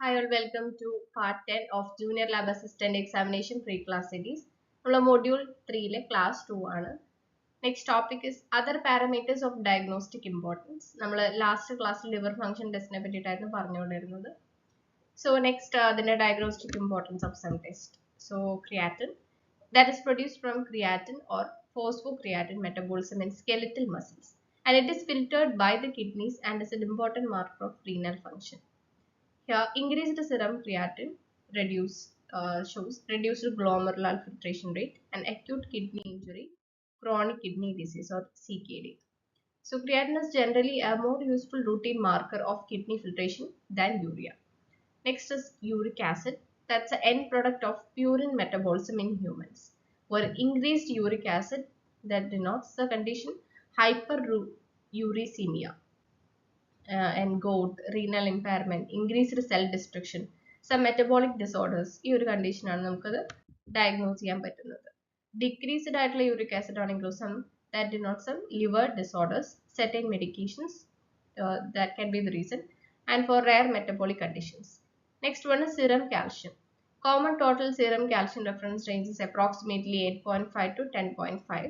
Hi all, welcome to part 10 of Junior Lab Assistant Examination Pre-Class Series. Our module 3 class 2 ആണ്. Next topic is other parameters of diagnostic importance. നമ്മൾ last class liver function test നെ പറ്റിയിട്ടായിരുന്നു പറഞ്ഞുകൊണ്ടിരുന്നത്. So next the diagnostic importance of some test. So creatine that is produced from creatine or phosphocreatine metabolism in skeletal muscles, and it is filtered by the kidneys and is an important marker of renal function. Here, increased serum creatine shows reduced glomerular filtration rate and acute kidney injury, chronic kidney disease or CKD. So creatinine is generally a more useful routine marker of kidney filtration than urea. Next is uric acid. That's an end product of purine metabolism in humans, where increased uric acid that denotes the condition hyperuricemia. And gout, renal impairment, increased cell destruction, some metabolic disorders ഈ ഒരു കണ്ടീഷനാണ് നമുക്കത് diagnose ചെയ്യാൻ പറ്റുന്നത്. Decreased ആയിട്ടുള്ള uric acid ആണെങ്കിലും that denotes some liver disorders, certain medications that can be the reason, and for rare metabolic conditions. Next one is serum calcium. Common total serum calcium reference range is approximately 8.5 to 10.5.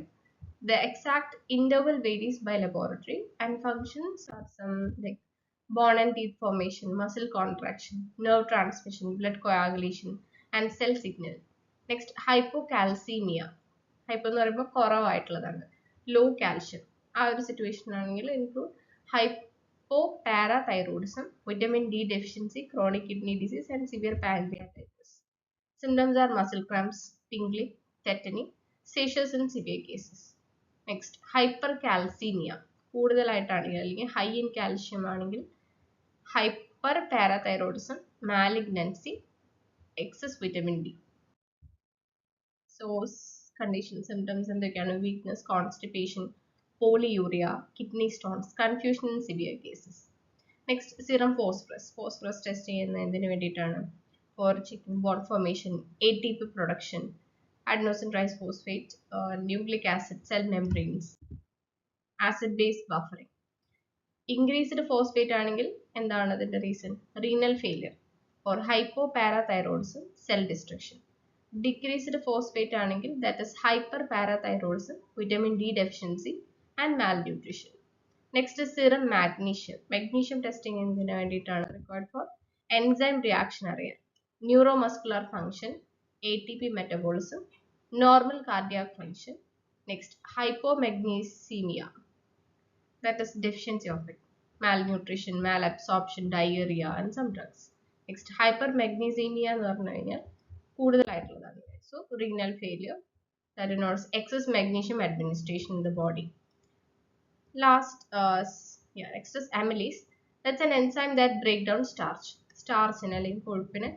The exact interval varies by laboratory, and functions are some like bone and teeth formation, muscle contraction, nerve transmission, blood coagulation, and cell signal. Next, hypocalcemia. Hypo എന്ന് പറയുമ്പോൾ കുറവായിട്ടുള്ളതാണ്. Low calcium. ആ ഒരു situation ആണെങ്കിൽ include hypoparathyroidism, vitamin D deficiency, chronic kidney disease, and severe pancreatitis. Symptoms are muscle cramps, tingling, tetany, seizures in severe cases. Next hypercalcaemia കൂടുതലായിട്ടാണെങ്കിൽ അല്ലെങ്കിൽ high in calcium ആണെങ്കിൽ hyperparathyroidism, malignancy, excess vitamin D. So condition symptoms എന്തൊക്കെയാണ്? Weakness, constipation, polyuria, kidney stones, confusion in severe cases. Next serum phosphorus test ചെയ്യുന്നത് എന്തിനു വേണ്ടിയിട്ടാണ്? For checking bone formation, ATP production, adenosine triphosphate, nucleic acid cell membranes, acid base buffering. Increased phosphate ആണെങ്കിൽ എന്താണ് അതിന്റെ reason? Renal failure or hypoparathyroidism, cell destruction. Decreased phosphate ആണെങ്കിൽ that is hyperparathyroidism, vitamin D deficiency and malnutrition. Next is serum magnesium. Magnesium testing എന്തിനു വേണ്ടിയിട്ടാണ്? Required for enzyme reaction അറിയാൻ, neuromuscular function, ATP metabolism, normal cardiac function. Next, hypomagnesemia, that is deficiency of it, malnutrition, malabsorption, diarrhea, and some drugs. Next, hypermagnesemia എന്ന് പറഞ്ഞു കഴിഞ്ഞാൽ കൂടുതലായിട്ടുള്ളതാണ്. So, renal failure, that denotes excess magnesium administration in the body. Last, next is amylase. That's an enzyme that breaks down starch in അല്ലെങ്കിൽ കൊഴുപ്പിനെ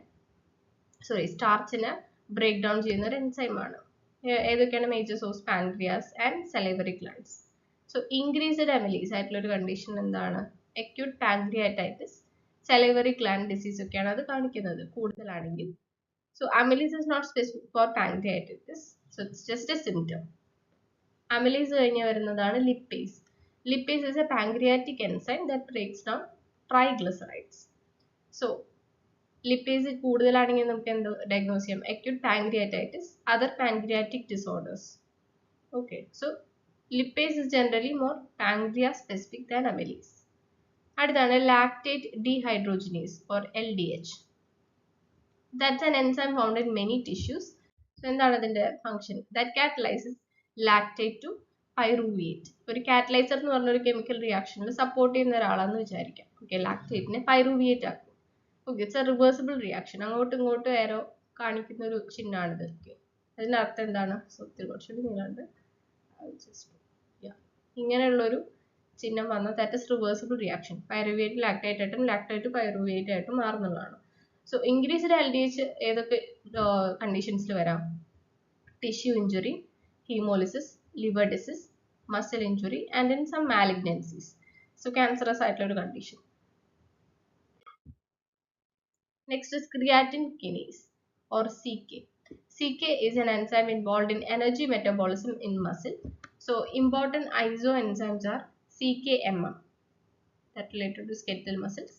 സ്റ്റാർച്ചിനെ break down ചെയ്യുന്ന ഒരു enzyme ആണ്. ഏതൊക്കെയാണ്? Major source pancreas and salivary glands. So increased amylase ആയിട്ടുള്ള ഒരു condition എന്താണ്? Acute pancreatitis, salivary gland disease ഒക്കെയാണ് അത് കാണിക്കുന്നത് കൂടുതലാണെങ്കിൽ. So amylase is not specific for pancreatitis, so it's just a symptom. Amylase കഴിഞ്ഞ് വരുന്നതാണ് lipase. Lipase is a pancreatic enzyme that breaks down triglycerides. So lipase കൂടുതലാണെങ്കിൽ നമുക്ക് എന്ത് ഡയഗ്നോസ് ചെയ്യാം? Acute pancreatitis, other pancreatic disorders. Okay, so lipase is generally more pancreas specific than amylase. അടുത്താണ് lactate dehydrogenase or LDH. That's an enzyme found in many tissues. So എന്താണ് അതിന്റെ function? That catalyses lactate to pyruvate. ഒരു catalyser എന്ന് പറഞ്ഞ ഒരു chemical റിയാക്ഷനിൽ support ചെയ്യുന്ന ഒരാളാണെന്ന് വിചാരിക്കാം. ഓക്കെ, ലാക്ടേറ്റിനെ പൈറുവേറ്റ് ആക്കും. Okay, it's a reversible reaction. അങ്ങോട്ടും ഇങ്ങോട്ടും ഏരോ കാണിക്കുന്ന ഒരു ചിഹ്നമാണിത്. ഓക്കെ, അതിൻ്റെ അർത്ഥം എന്താണ്? ഒത്തിരി കുറച്ചുകൂടി നീളമുണ്ട്. ഇങ്ങനെയുള്ളൊരു ചിഹ്നം വന്നാൽ that is reversible reaction. Pyruvate lactate ആയിട്ടും ലാക്ടേറ്റ് പൈറുവേറ്റ് ആയിട്ടും മാറുന്നതാണ്. സോ ഇൻക്രീസ്ഡ് LDH ഏതൊക്കെ കണ്ടീഷൻസിൽ വരാം? Tissue injury, haemolysis, liver disease, muscle injury and in some malignancies. So cancerous ആയിട്ടുള്ള ഒരു condition. Next is creatine kinase or CK. CK is an enzyme involved in energy metabolism in muscle. So important isoenzymes are CKMM, that related to skeletal muscles,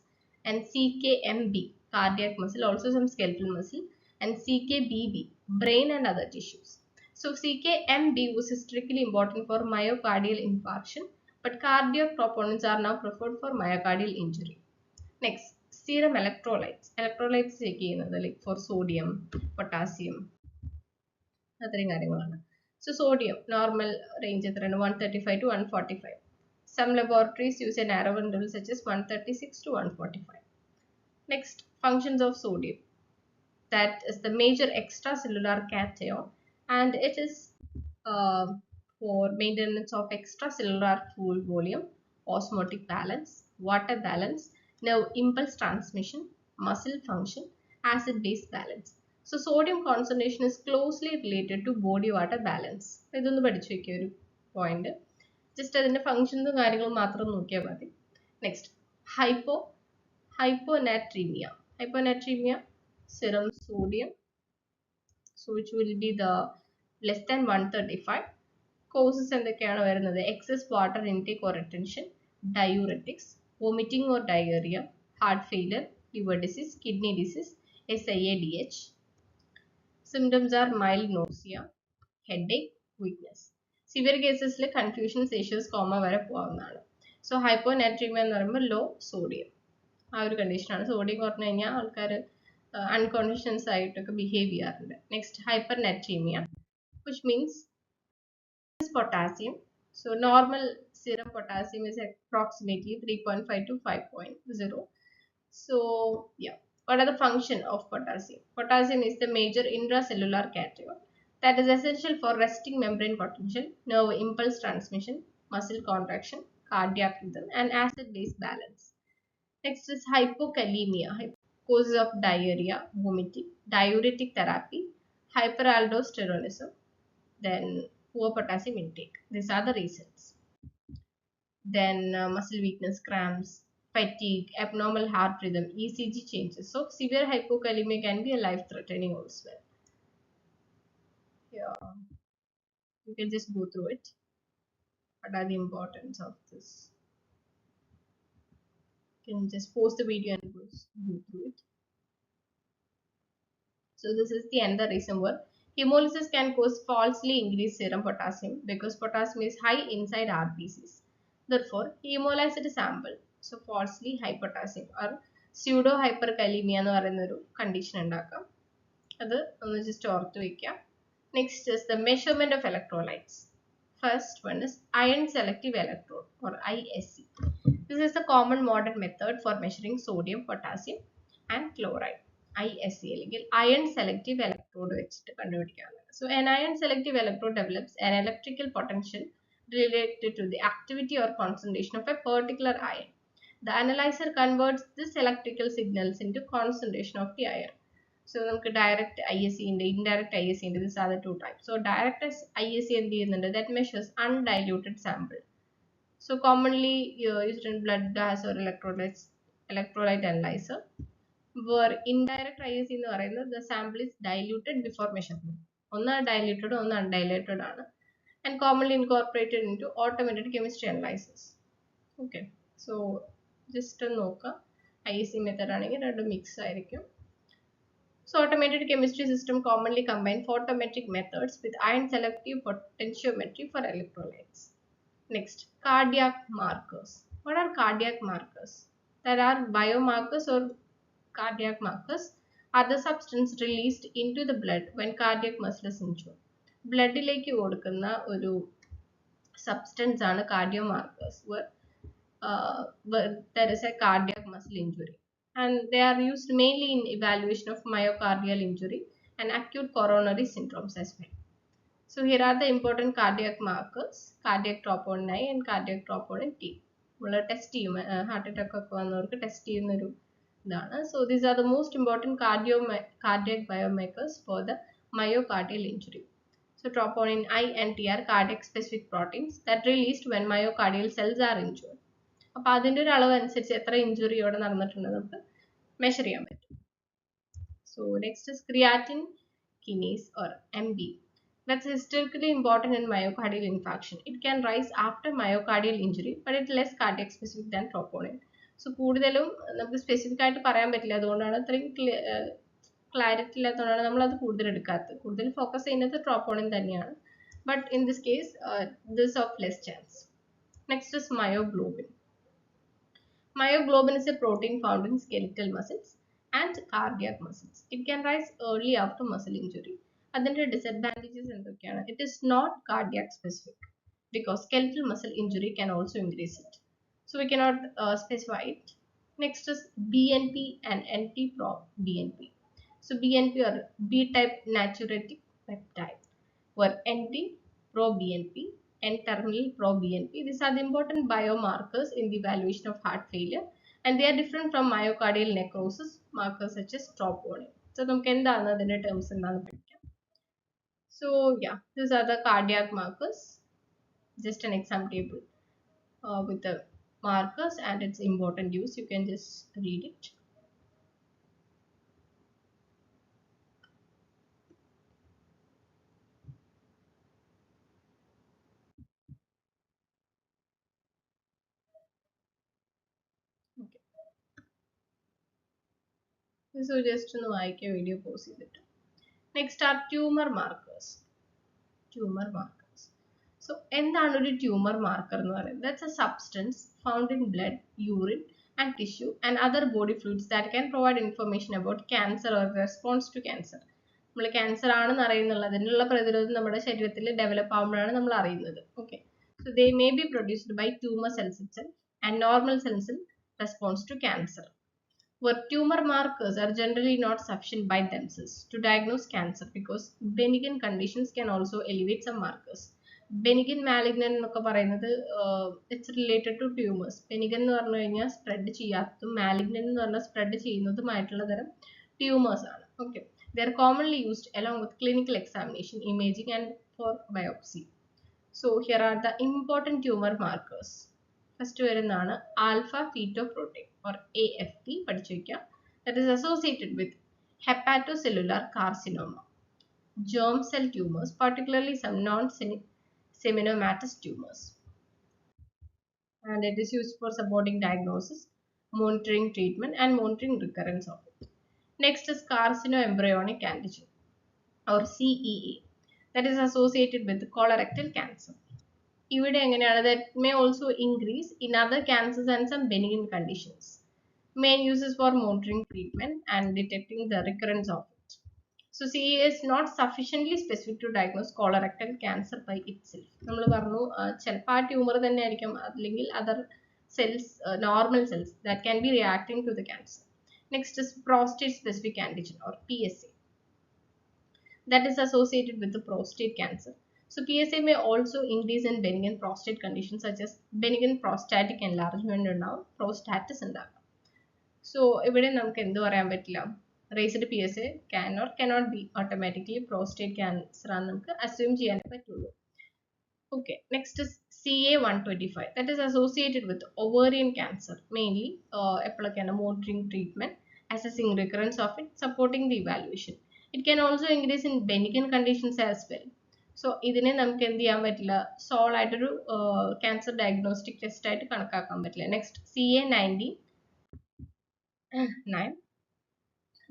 and CKMB, cardiac muscle, also some skeletal muscle, and CKBB, brain and other tissues. So CKMB was historically important for myocardial infarction, but cardiac troponins are now preferred for myocardial injury. Next, serum electrolytes. Electrolytes check ചെയ്യുന്നത് like for sodium, potassium, അത്രയും കാര്യങ്ങളാണ്. So sodium normal range എത്രയാണ് 135 to 145. Some laboratories use a narrow interval such as 136 to 145. Next, functions of sodium. That is the major extracellular cation, and it is uh, for maintenance of extracellular fluid volume, osmotic balance, water balance, nerve impulse transmission, muscle function, acid base balance. So sodium concentration is closely related to body water balance. ഇതൊന്ന് പഠിച്ചു വെക്കുക ഒരു point. Just അതിന്റെ ഫംഗ്ഷൻസും കാര്യങ്ങളും മാത്രം നോക്കിയാൽ മതി. Next, hyponatremia. Hyponatremia, serum sodium, so which will be the less than 135. Causes എന്തൊക്കെയാണ് വരുന്നത്? Excess water intake or retention, diuretics, vomiting or diarrhea, heart failure, liver disease, kidney disease, SIADH. Symptoms are mild nausea, headache, weakness. Severe cases like confusion, seizures, coma വരെ പോകാവുന്നതാണ്. So hyponatremia എന്ന് പറയുമ്പോൾ low sodium ആ ഒരു കണ്ടീഷനാണ്. Sodium കുറഞ്ഞു കഴിഞ്ഞാൽ ആൾക്കാർ അൺകോൺഷ്യസ് ആയിട്ടൊക്കെ ബിഹേവ് ചെയ്യാറുണ്ട്. Next, hypernatraemia, which means potassium. So normal serum potassium is approximately 3.5 to 5.0. So yeah, what are the function of potassium? Potassium is the major intracellular cation that is essential for resting membrane potential, nerve impulse transmission, muscle contraction, cardiac rhythm, and acid base balance. Next is hypokalemia, causes of diarrhea, vomiting, diuretic therapy, hyperaldosteronism, then poor potassium intake. These are the reasons. Then muscle weakness, cramps, fatigue, abnormal heart rhythm, ECG changes. So severe hypokalemia can be a life-threatening also. Yeah, you can just go through it. What are the importance of this? You can just pause the video and go through it. So this is the another reason why hemolysis can cause falsely increased serum potassium because potassium is high inside RBCs. Therefore, hemolyzed sample, so falsely high potassium or pseudo hyperkalemia എന്ന് പറയുന്ന ഒരു condition ഉണ്ടാക്കാം. അത് ഒന്ന് just ഓർത്ത് വെക്കാം. Next is the measurement of electrolytes. First one is iron selective electrode or ISE. This is the common modern method for measuring sodium, potassium and chloride. ISE അല്ലെങ്കിൽ iron selective electrode വെച്ചിട്ട് കണ്ടുപിടിക്കാവുന്നതാണ്. So an iron selective electrode develops an electrical potential related to the activity or concentration of a particular ion. The analyzer converts this electrical signals into concentration of the ion. So നമുക്ക് direct ISE ഉണ്ട്, indirect ISE ഉണ്ട്. These are the two types. So direct ISE എന്ത് ചെയ്യുന്നുണ്ട്? That measures undiluted sample. So commonly used in blood gas or electrolyte analyzer. Where indirect ISE എന്ന് പറയുന്നത് the sample is diluted before measurement. ഒന്ന് diluted ഒന്ന് undiluted ആണ്. And commonly incorporated into automated chemistry analysis. Okay, so just നോക്കുക. ISE method ആണെങ്കിൽ രണ്ടും mix ആയിരിക്കും. So automated chemistry system commonly combine photometric methods with ion selective potentiometry for electrolytes. Next, cardiac markers. What are cardiac markers? There are biomarkers or cardiac markers are the substance released into the blood when cardiac muscle is injured. ബ്ലഡിലേക്ക് കൊടുക്കുന്ന ഒരു substance ആണ് കാർഡിയോമാർക്കേഴ്സ് where there is a cardiac muscle injury, and they are used mainly in evaluation of myocardial injury and acute coronary syndromes as well. So here are the important cardiac markers: cardiac troponin I and cardiac troponin T. നമ്മൾ test ചെയ്യും, heart attack ഒക്കെ വന്നവർക്ക് test ചെയ്യുന്നൊരു ഇതാണ്. So these are the most important cardiac biomarkers for the myocardial injury. So troponin I and T are cardiac specific proteins that released when myocardial cells are injured. അപ്പോൾ അതിൻ്റെ ഒരു അളവ് അനുസരിച്ച് എത്ര ഇഞ്ചുറി ഇവിടെ നടന്നിട്ടുണ്ട് നമുക്ക് മെഷർ ചെയ്യാൻ പറ്റും. So next is creatine kinase or MB. That's historically important in myocardial infarction. It can rise after myocardial injury, but it's less cardiac specific than troponin. So കൂടുതലും നമുക്ക് സ്പെസിഫിക് ആയിട്ട് പറയാൻ പറ്റില്ല, അതുകൊണ്ടാണ് അത്രയും ക്ലാരിറ്റി ഇല്ലാത്തതുകൊണ്ടാണ് നമ്മൾ അത് കൂടുതൽ എടുക്കാത്തത്. കൂടുതൽ ഫോക്കസ് ചെയ്യുന്നത് ട്രോപ്പോണിൻ തന്നെയാണ്. But in this case this of less chance. Next is myoglobin. Myoglobin is a protein found in skeletal muscles and cardiac muscles. It can rise early after muscle injury. അതിന്റെ disadvantages എന്തൊക്കെയാണ്? It is not cardiac specific because skeletal muscle injury can also increase it. So we cannot specify it. Next is BNP and NT-proBNP. So BNP or B-type natriuretic peptide or NT-proBNP and terminal proBNP. These are the important biomarkers in the evaluation of heart failure, and they are different from myocardial necrosis markers such as troponin. So നമുക്ക് എന്താണ് അതിന്റെ terms എന്താണെന്ന് പഠിക്കാം. So yeah, these are the cardiac markers. Just an exam table with the markers and its important use. You can just read it. Okay. So just ഒന്ന് വായിക്കുക, video pause ചെയ്തിട്ട്. Next are tumor markers. Tumor markers. So എന്താണ് ഒരു tumor marker എന്ന് പറയുന്നത്? That's a substance found in blood, urine and tissue and other body fluids that can provide information about cancer or response to cancer. നമ്മൾ cancer ആണെന്ന് അറിയുന്നുള്ള അതിനുള്ള പ്രതിരോധം നമ്മുടെ ശരീരത്തിൽ ഡെവലപ്പ് ആകുമ്പോഴാണ് നമ്മൾ അറിയുന്നത്. Okay, so they may be produced by tumour cells itself and normal cells in response to cancer. Where tumor markers are generally not sufficient by themselves to diagnose cancer because benign conditions can also elevate some markers. Benign malignant എന്നൊക്കെ പറയുന്നത് it's related to tumours. ബെനിഗൻ എന്ന് പറഞ്ഞു കഴിഞ്ഞാൽ spread ചെയ്യാത്തതും malignant എന്ന് പറഞ്ഞാൽ spread ചെയ്യുന്നതുമായിട്ടുള്ള തരം tumours ആണ്. Okay, they are commonly used along with clinical examination, imaging and for biopsy. So here are the important tumor markers. First വരുന്നതാണ് alpha fetoprotein or AFP പഠിച്ചു വയ്ക്കുക. That is associated with hepatocellular carcinoma, germ cell tumors, particularly some non-seminomatous tumors. And it is used for supporting diagnosis, monitoring treatment and monitoring recurrence of it. Next is carcinoembryonic antigen or CEA that is associated with colorectal cancer. ഇവിടെ എങ്ങനെയാണ്? That may also increase in other cancers and some benign conditions. Main uses for monitoring treatment and detecting the recurrence of it. So CEA is not sufficiently specific to diagnose colorectal cancer by itself. നമ്മൾ പറഞ്ഞു ചിലപ്പോൾ ആ tumour തന്നെ ആയിരിക്കും, അല്ലെങ്കിൽ other cells, normal cells that can be reacting to the cancer. Next is prostate specific antigen or PSA that is associated with the prostate cancer. So PSA may also increase in benign prostate conditions such as benign prostatic enlargement ഉണ്ടാവും, prostatitis ഉണ്ടാകാം. So ഇവിടെ നമുക്ക് എന്ത് പറയാൻ പറ്റില്ല, raised PSA can or cannot be automatically prostate cancer ആണെന്ന് നമുക്ക് assume ചെയ്യാനേ പറ്റുള്ളൂ. Okay, next is CA125 that is associated with ovarian cancer, mainly എപ്പോഴൊക്കെയാണ് monitoring treatment, assessing recurrence of it, supporting the evaluation. It can also increase in benign conditions as well. So ഇതിനെ നമുക്ക് എന്ത് ചെയ്യാൻ പറ്റില്ല, soul ആയിട്ടൊരു cancer diagnostic test ആയിട്ട് കണക്കാക്കാൻ പറ്റില്ല. Next CA19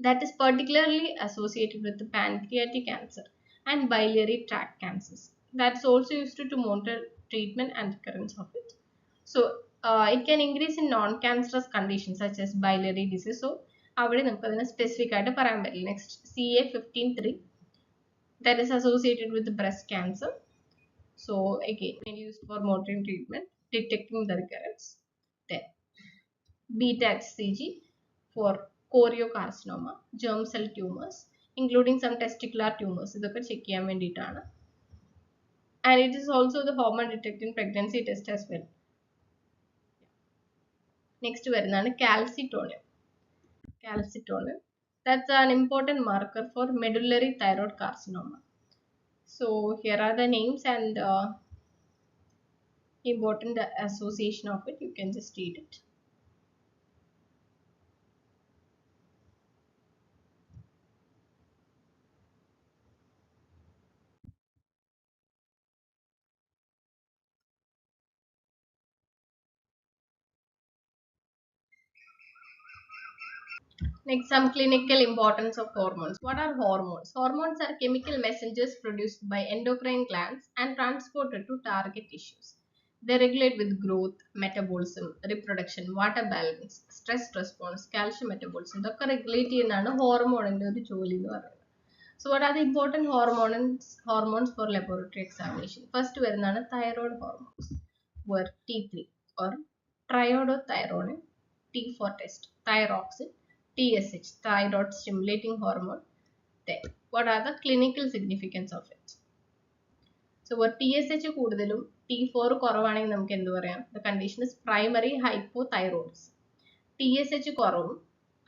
that is particularly associated with the pancreatic cancer and biliary tract cancers. That's also used to monitor treatment and recurrence of it. So it can increase in non-cancerous conditions such as biliary disease. So അവിടെ നമുക്ക് അതിനെ specific ആയിട്ട് പറയാൻ പറ്റില്ല. Next CA153 that is associated with breast cancer. So again, used for monitoring treatment, detecting the recurrence. Then beta HCG for choriocarcinoma, germ cell tumors, including some testicular tumors. ഇതൊക്കെ check ചെയ്യാൻ വേണ്ടിയിട്ടാണ്. And it is also the hormone detecting pregnancy test as well. Next വരുന്നതാണ് calcitonin. Calcitonin, that's an important marker for medullary thyroid carcinoma. So here are the names and important association of it. You can just read it. Next, some clinical importance of hormones. What are hormones? Hormones are chemical messengers produced by endocrine glands and transported to target tissues. They regulate with growth, metabolism, reproduction, water balance, stress response, calcium metabolism. ഇതൊക്കെ regulate ചെയ്യുന്നതാണ് ഹോർമോണിന്റെ ഒരു ജോലി എന്ന് പറയുന്നത്. So what are the important hormones for laboratory examination? First വരുന്നതാണ് thyroid hormones, where T3 or triiodothyronine, T for test, thyroxine, TSH, thyroid stimulating hormone. Then what are the clinical significance of it? So where TSH കൂടുതലും T4 കുറവാണെങ്കിൽ നമുക്ക് എന്ത് പറയാം? The condition is primary hypothyroidism. TSH കുറവും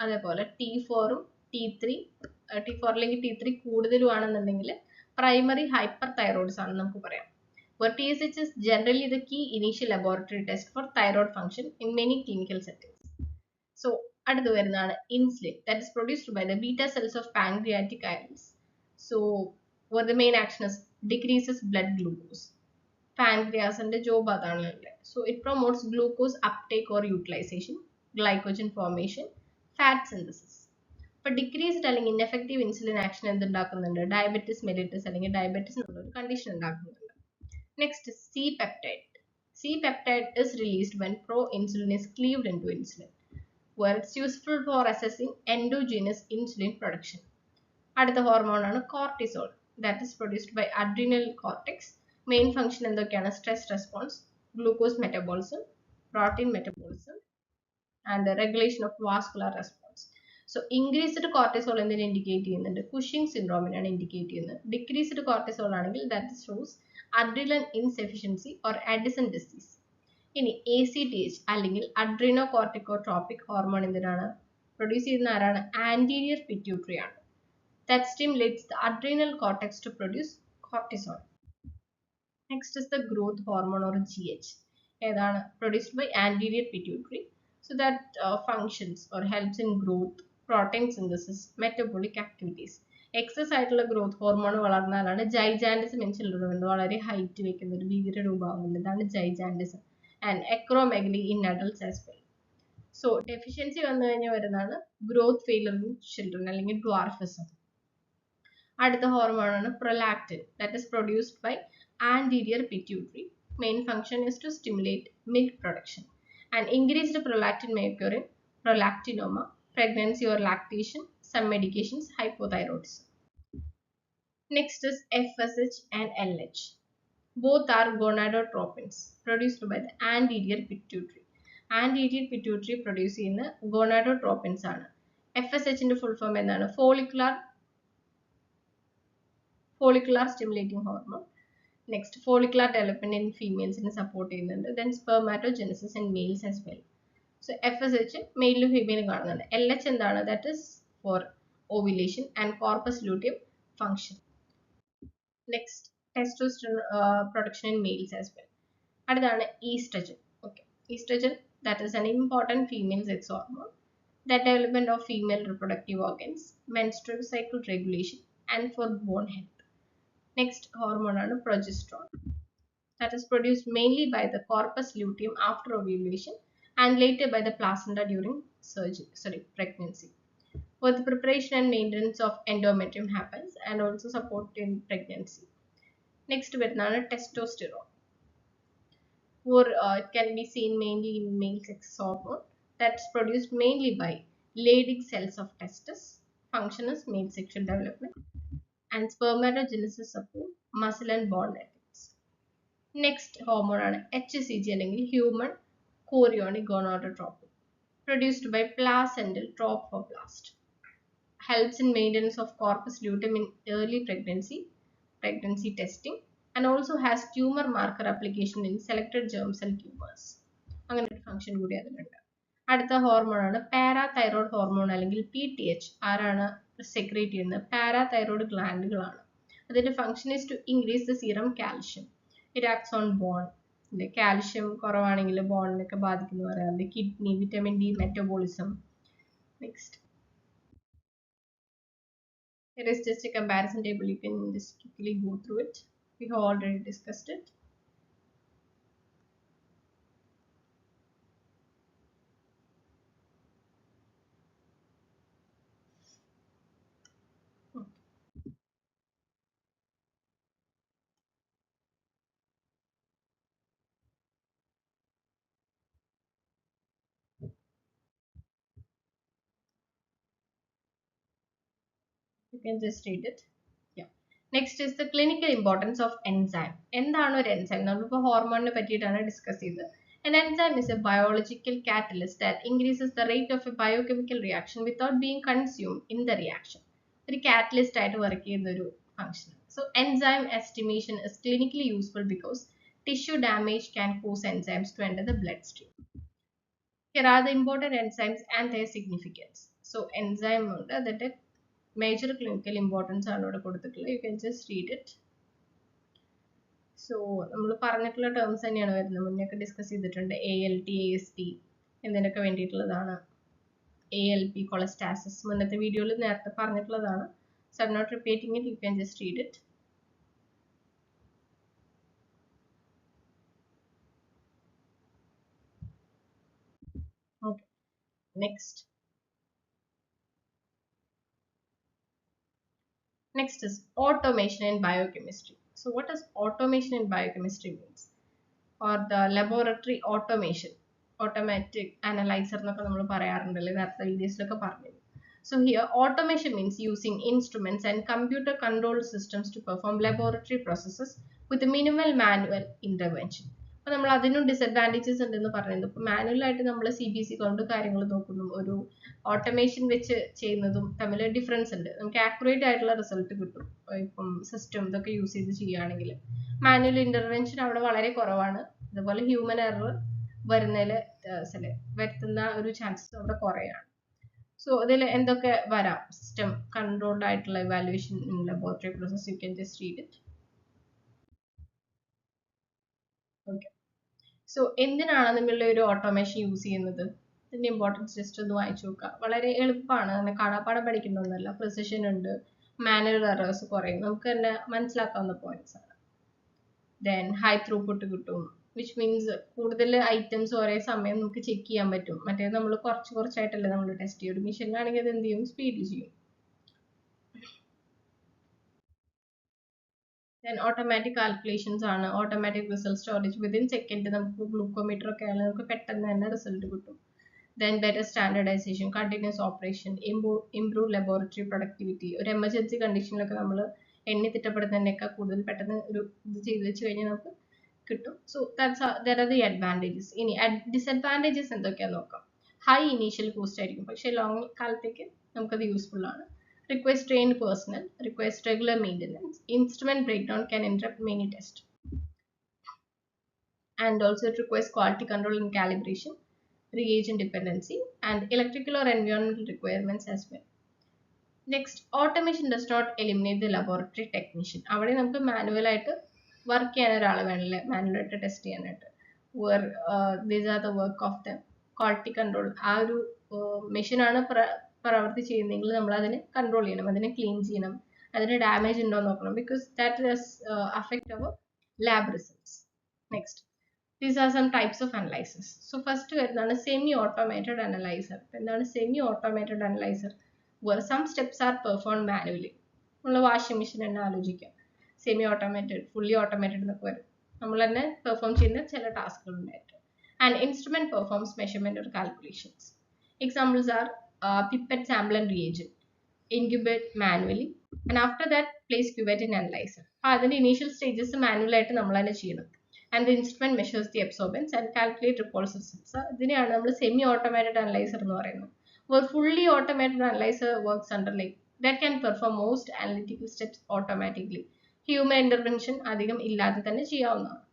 അതേപോലെ T4 ഉം T4 അല്ലെങ്കിൽ T3 കൂടുതലുമാണെന്നുണ്ടെങ്കിൽ primary hyperthyroidism ആണെന്ന് നമുക്ക് പറയാം. Where TSH is generally the key initial laboratory test for thyroid function in many clinical settings. So അടുത്ത് വരുന്നതാണ് insulin, that is produced by the beta cells of pancreatic islets. So what the main action is decreases blood glucose. Pancreas and job adanalla. So it promotes glucose uptake or utilization, glycogen formation, fat synthesis. But decreased അല്ലെങ്കിൽ ineffective insulin action എന്തുണ്ടാക്കുന്നുണ്ട്? Diabetes mellitus അല്ലെങ്കിൽ diabetes എന്നുള്ളൊരു condition ഉണ്ടാക്കുന്നുണ്ട്. Next, C-peptide. C-peptide is released when pro-insulin is cleaved into insulin, where it's useful for assessing endogenous insulin production. അടുത്ത ഹോർമോണാണ് cortisol, that is produced by adrenal cortex. Main function എന്തൊക്കെയാണ്? Stress response, glucose metabolism, protein metabolism, and the regulation of vascular response. So increased cortisol എന്തിനെ indicate ചെയ്യുന്നുണ്ട്? Cushing syndrome-നാണ് indicate ചെയ്യുന്നത്. Decreased cortisol ആണെങ്കിൽ that shows adrenal insufficiency or Addison disease. ഇനി ACTH അല്ലെങ്കിൽ adrenocorticotropic hormone എന്തിനാണ് produce ചെയ്യുന്ന ആരാണ്? Anterior pituitary ആണ്. That stimulates the adrenal cortex to produce cortisol. Next is the growth hormone or GH. ഏതാണ്? Produced by anterior pituitary. So that functions or helps in growth, protein synthesis, metabolic activities. Excess ആയിട്ടുള്ള growth hormone വളർന്നാലാണ് gigantism in children വളരെ height വെക്കുന്ന ഒരു ഭീകര രൂപമാകുന്നത്. ഇതാണ് gigantism. And acromegaly in adults as well. So deficiency വന്നു കഴിഞ്ഞാൽ വരുന്നതാണ് ഗ്രോത്ത് ഫെയിലർ ഇൻ ചിൽഡ്രൻ അല്ലെങ്കിൽ ഡ്വാർഫിസം. അടുത്ത ഹോർമോണാണ് prolactin, that is produced by anterior pituitary. Main function is to stimulate milk production. And increased prolactin may occur in prolactinoma, pregnancy or lactation, some medications, hypothyroidism. Next is FSH and LH. Both are gonadotropins produced by the anterior pituitary. Anterior pituitary produce ചെയ്യുന്ന gonadotropins ആണ്. FSH ന്റെ full form എന്താണ്? Follicular stimulating hormone. Next, follicular development in females in support ചെയ്യുന്നുണ്ട്. Then spermatogenesis in males as well. So FSH male to female കാണുന്നുണ്ട്. LH എന്താണ്? That is for ovulation and corpus luteum function. Next, testosterone production in males as well. അടുത്താണ് estrogen. Okay, estrogen, that is an important female sex hormone. The development of female reproductive organs, menstrual cycle regulation, and for bone health. Next hormone ആണ് progesterone, that is produced mainly by the corpus luteum after ovulation and later by the placenta during pregnancy. For the preparation and maintenance of endometrium happens and also support in pregnancy. Next വരുന്നതാണ് testosterone, where it can be seen mainly in male sex hormone, that's produced mainly by Leydig cells of testis. Function is male sexual development and spermatogenesis support muscle and bone effects. Next hormone ആണ് HCG അല്ലെങ്കിൽ human chorionic gonadotropin, produced by placental trophoblast. Helps in maintenance of corpus luteum in early pregnancy testing, and also has tumor marker application in selected germ cell tumors. അങ്ങനെ ഒരു function കൂടി അതിനുണ്ട്. അടുത്ത hormone ആണ് parathyroid hormone അല്ലെങ്കിൽ PTH. ആരാണ് secrete ചെയ്യുന്നത്? Parathyroid ഗ്ലാൻഡുകളാണ്. അതിന്റെ function is to increase the serum calcium. It acts on bone. Calcium കുറവാണെങ്കിൽ ബോണിനൊക്കെ ബാധിക്കുന്നു പറയാറുണ്ട്. Kidney, vitamin D metabolism. Next, here is just a comparison table. You can just quickly go through it. We have already discussed it. You can just read it. Yeah. Next is the clinical importance of enzyme. എന്താണ് ഒരു enzyme? നമ്മളിപ്പോൾ ഹോർമോണിനെ പറ്റിയിട്ടാണ് discuss ചെയ്തത്. An enzyme is a biological catalyst that increases the rate of a biochemical reaction without being consumed in the reaction. ഒരു catalyst ആയിട്ട് work ചെയ്യുന്ന ഒരു function. So enzyme estimation is clinically useful because tissue damage can cause enzymes to enter the bloodstream. Here are the important enzymes and their significance. So enzyme that major clinical importance ആണ് ഇവിടെ കൊടുത്തിട്ടുള്ളത്. You can just read it. So നമ്മൾ പറഞ്ഞിട്ടുള്ള terms തന്നെയാണ് വരുന്നത്. മുന്നേയൊക്കെ discuss ചെയ്തിട്ടുണ്ട്. ALT, AST എന്നതിനൊക്കെ വേണ്ടിയിട്ടുള്ളതാണ്. ALP, cholestasis മുന്നത്തെ വീഡിയോയിൽ നേരത്തെ പറഞ്ഞിട്ടുള്ളതാണ്. So I'm not repeating it. You can just read it. Okay. Next. Next is automation in biochemistry. So what does automation in biochemistry means? Or the laboratory automation. Automatic analyzer എന്നൊക്കെ നമ്മൾ പറയാറുണ്ടല്ലേ, നേരത്തെ വീഡിയോസിലൊക്കെ പറഞ്ഞു. So here automation means using instruments and computer controlled systems to perform laboratory processes with minimal manual intervention. അപ്പോൾ നമ്മൾ അതിനും disadvantages ഉണ്ടെന്ന് പറയുന്നത്. ഇപ്പോൾ മാനുവലായിട്ട് നമ്മൾ CBC കൊണ്ട് കാര്യങ്ങൾ നോക്കുന്നു, ഒരു ഓട്ടോമേഷൻ വെച്ച് ചെയ്യുന്നതും തമ്മിൽ ഡിഫറൻസ് ഉണ്ട്. നമുക്ക് ആക്യുറേറ്റ് ആയിട്ടുള്ള റിസൾട്ട് കിട്ടും ഇപ്പം സിസ്റ്റം ഇതൊക്കെ യൂസ് ചെയ്ത് ചെയ്യുകയാണെങ്കിൽ. മാനുവൽ ഇന്റർവെൻഷൻ അവിടെ വളരെ കുറവാണ്. അതുപോലെ ഹ്യൂമൻ എറർ വരുത്തുന്ന ഒരു ചാൻസസ് അവിടെ കുറയാണ്. സോ ഇതിൽ എന്തൊക്കെ വരാം? സിസ്റ്റം കൺട്രോൾഡ് ആയിട്ടുള്ള evaluation in laboratory process. U can just read it. Okay. So എന്തിനാണ് നമ്മളുടെ ഒരു ഓട്ടോമേഷൻ യൂസ് ചെയ്യുന്നത്? ഇതിന്റെ ഇമ്പോർട്ടൻസ് ജസ്റ്റ് ഒന്ന് വായിച്ചു നോക്കുക. വളരെ എളുപ്പമാണ്, അങ്ങനെ കാണാപ്പാടം പഠിക്കുന്നൊന്നുമല്ല. പ്രിസിഷൻ ഉണ്ട്, മാനുവൽ എറേഴ്സ് കുറയും, നമുക്ക് തന്നെ മനസ്സിലാക്കാവുന്ന പോയിന്റ്സ് ആണ്. ദെൻ ഹൈ ത്രൂപുട്ട് കിട്ടും, വിച്ച് മീൻസ് കൂടുതൽ ഐറ്റംസ് ഒരേ സമയം നമുക്ക് ചെക്ക് ചെയ്യാൻ പറ്റും. മറ്റേ നമ്മൾ കുറച്ചായിട്ടല്ലേ നമ്മൾ ടെസ്റ്റ് ചെയ്യും. ഒരു മെഷീനിലാണെങ്കിൽ അത് എന്ത് ചെയ്യും? സ്പീഡിൽ ചെയ്യും. Then automatic calculations ആണ്, automatic result storage within second. നമുക്ക് ഗ്ലൂക്കോമീറ്റർ ഒക്കെ ആയാലും നമുക്ക് പെട്ടെന്ന് തന്നെ റിസൾട്ട് കിട്ടും. Then better standardization, continuous operation, improve laboratory productivity. ഒരു എമർജൻസി കണ്ടീഷനിലൊക്കെ നമ്മൾ എണ്ണി തിട്ടപ്പെടുന്നതിനേക്കാൾ കൂടുതൽ പെട്ടെന്ന് ഒരു ഇത് ചെയ്ത് വെച്ച് കഴിഞ്ഞാൽ നമുക്ക് കിട്ടും. So there are the advantages. ഇനി ഡിസഡ്വാൻറ്റേജസ് എന്തൊക്കെയാണെന്ന് നോക്കാം. ഹൈ ഇനീഷ്യൽ കോസ്റ്റ് ആയിരിക്കും, പക്ഷേ ലോങ് കാലത്തേക്ക് നമുക്കത് യൂസ്ഫുൾ ആണ്. Requires trained personnel, requires regular maintenance, instrument breakdown can interrupt many tests, and also it requires quality control and calibration, reagent dependency, and electrical or environmental requirements as well. Next, automation does not eliminate the laboratory technician. അവിടെ നമുക്ക് manual ആയിട്ട് work ചെയ്യാൻ ഒരാൾ വേണമല്ലേ, manual ആയിട്ട് test ചെയ്യാനായിട്ട്. These are the work of the quality control. ആ ഒരു മെഷീനാണ് പ്രവൃത്തി ചെയ്യുന്നെങ്കിൽ നമ്മൾ അതിനെ കൺട്രോൾ ചെയ്യണം, അതിനെ ക്ലീൻ ചെയ്യണം, അതിന് ഡാമേജ് ഉണ്ടോ എന്ന് നോക്കണം. Because that does affect our lab results. Next, these are some types of analysers. So first വരുന്നതാണ് സെമി ഓട്ടോമേറ്റഡ് അനലൈസർ. എന്താണ് semi automated analyser? Where some steps are perform manually. നമ്മൾ വാഷിംഗ് മെഷീൻ തന്നെ ആലോചിക്കാം. Semi automated, fully automated എന്നൊക്കെ വരും. നമ്മൾ തന്നെ perform ചെയ്യുന്ന ചില ടാസ്കുകൾ ഉണ്ടായിരിക്കും. And instrument performs measurement or calculations. Examples R pipette, sample and reagent, incubate manually, and after that place cuvette in analyzer. അതിന്റെ initial stages manual ആയിട്ട് നമ്മൾ തന്നെ ചെയ്യണം. And the instrument measures the absorbance and calculate reports results. ഇതിനെയാണ് നമ്മൾ semi automated analyser എന്ന് പറയുന്നത്. ഒരു fully automated analyzer works under like that can perform most analytical steps automatically. Human intervention അധികം ഇല്ലാതെ തന്നെ ചെയ്യാവുന്നതാണ്.